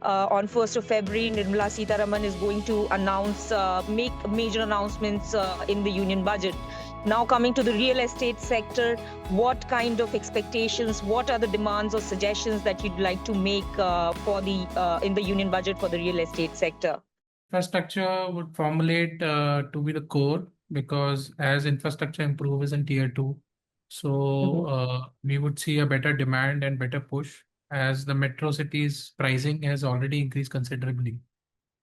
on 1st of February, Nirmala Sitharaman is going to make major announcements in the union budget. Now coming to the real estate sector, what kind of expectations, what are the demands or suggestions that you'd like to make in the union budget for the real estate sector? Infrastructure would formulate to be the core, because as infrastructure improves in tier 2, so we would see a better demand and better push, as the metro cities pricing has already increased considerably.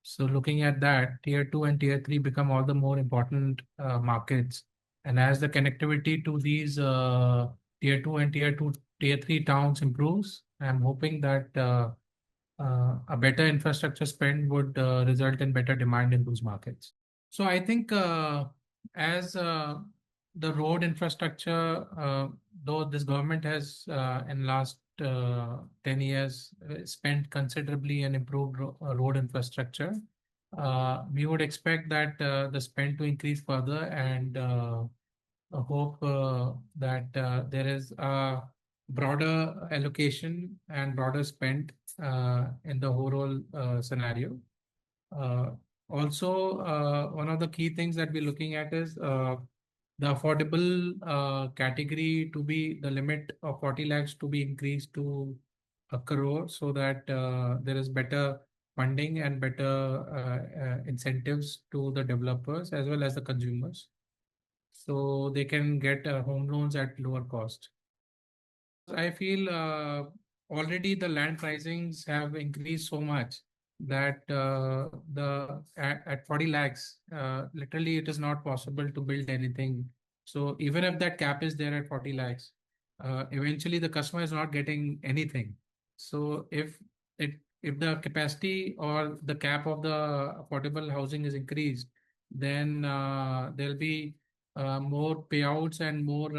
So looking at that, tier 2 and tier 3 become all the more important markets. And as the connectivity to these tier 2 and tier 3 towns improves, I'm hoping that a better infrastructure spend would result in better demand in those markets. So I think as the road infrastructure, though this government has in last 10 years spent considerably and improved road infrastructure, we would expect that the spend to increase further, and hope that there is a broader allocation and broader spend in the overall scenario. Uh, Also, one of the key things that we're looking at is the affordable category to be the limit of 40 lakhs to be increased to a crore, so that there is better funding and better incentives to the developers as well as the consumers, so they can get home loans at lower cost. I feel already the land pricings have increased so much that at 40 lakhs, literally it is not possible to build anything. So even if that cap is there at 40 lakhs, eventually the customer is not getting anything. So if the capacity or the cap of the affordable housing is increased, then there'll be more payouts and more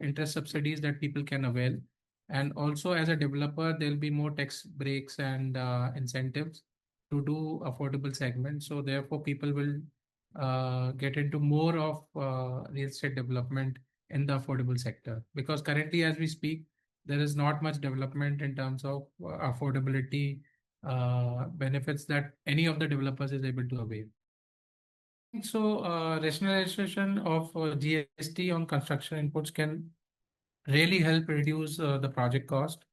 interest subsidies that people can avail. And also, as a developer, there'll be more tax breaks and incentives to do affordable segments. So therefore, people will get into more of real estate development in the affordable sector. Because currently, as we speak, there is not much development in terms of affordability benefits that any of the developers is able to avail. So, rationalization of GST on construction inputs can really help reduce the project cost.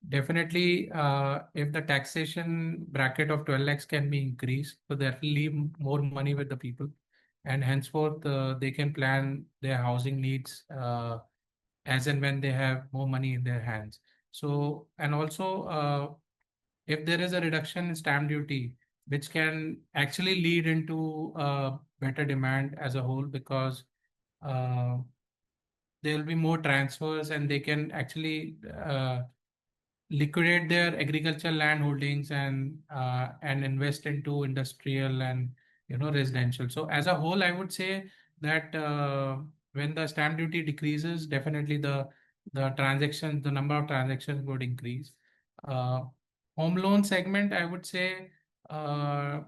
Definitely, if the taxation bracket of 12 lakhs can be increased, so that will leave more money with the people, and henceforth they can plan their housing needs as and when they have more money in their hands. So, and also if there is a reduction in stamp duty, which can actually lead into better demand as a whole, because uh, there will be more transfers and they can actually liquidate their agricultural land holdings and invest into industrial and residential. So as a whole, I would say that when the stamp duty decreases, definitely the number of transactions would increase. Uh, Home loan segment, I would say, uh,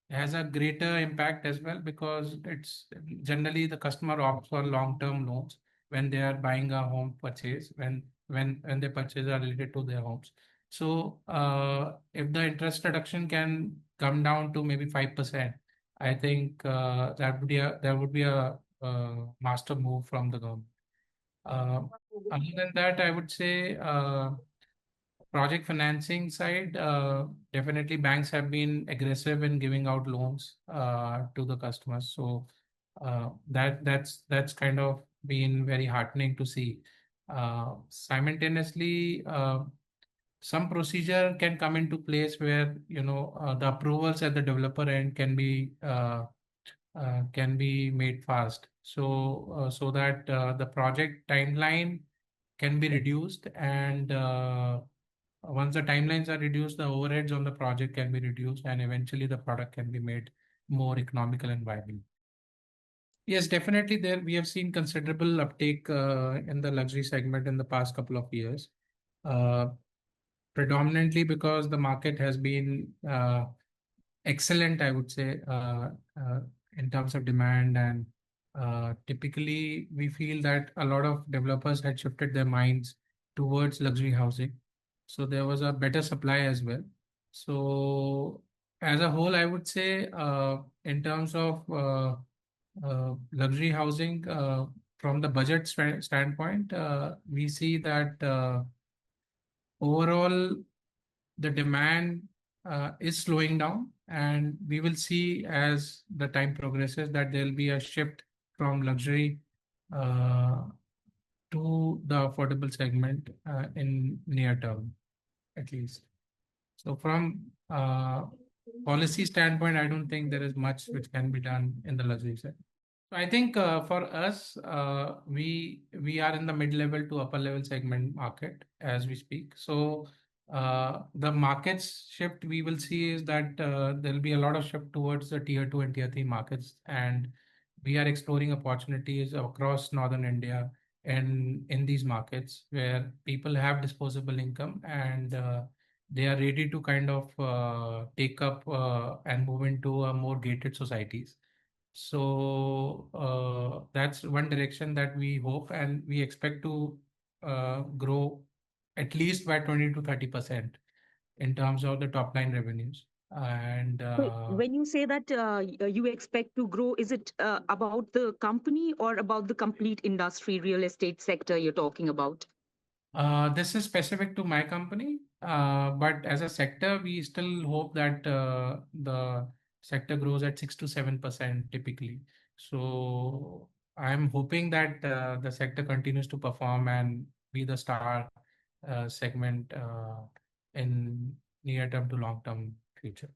has a greater impact as well, because it's generally the customer opts for long-term loans when they are buying a home purchase, when they purchase are related to their homes. So if the interest reduction can come down to maybe 5%, I think that would be a master move from the government. Uh, Other than that, I would say project financing side, definitely banks have been aggressive in giving out loans to the customers. So that's kind of been very heartening to see. Simultaneously, some procedure can come into place where the approvals at the developer end can be made fast, so that the project timeline can be reduced, and once the timelines are reduced, the overheads on the project can be reduced, and eventually the product can be made more economical and viable. Yes, definitely. There we have seen considerable uptake in the luxury segment in the past couple of years, uh, predominantly because the market has been excellent, I would say, in terms of demand. And typically, we feel that a lot of developers had shifted their minds towards luxury housing. So there was a better supply as well. So as a whole, I would say in terms of luxury housing, from the budget standpoint, we see that overall the demand is slowing down, and we will see as the time progresses that there will be a shift from luxury uh, to the affordable segment in near term, at least. So from policy standpoint, I don't think there is much which can be done in the luxury sector. So I think for us, we are in the mid-level to upper-level segment market as we speak. So the markets shift we will see is that there will be a lot of shift towards the tier two and tier three markets, and we are exploring opportunities across northern India and in these markets where people have disposable income, and they are ready to kind of take up and move into a more gated societies. So that's one direction that we hope and we expect to grow at least by 20 to 30% in terms of the top line revenues. And Wait, when you say that you expect to grow, is it about the company or about the complete industry, real estate sector you're talking about? This is specific to my company, but as a sector, we still hope that the sector grows at 6 to 7% typically. So I'm hoping that the sector continues to perform and be the star segment in near term to long term future.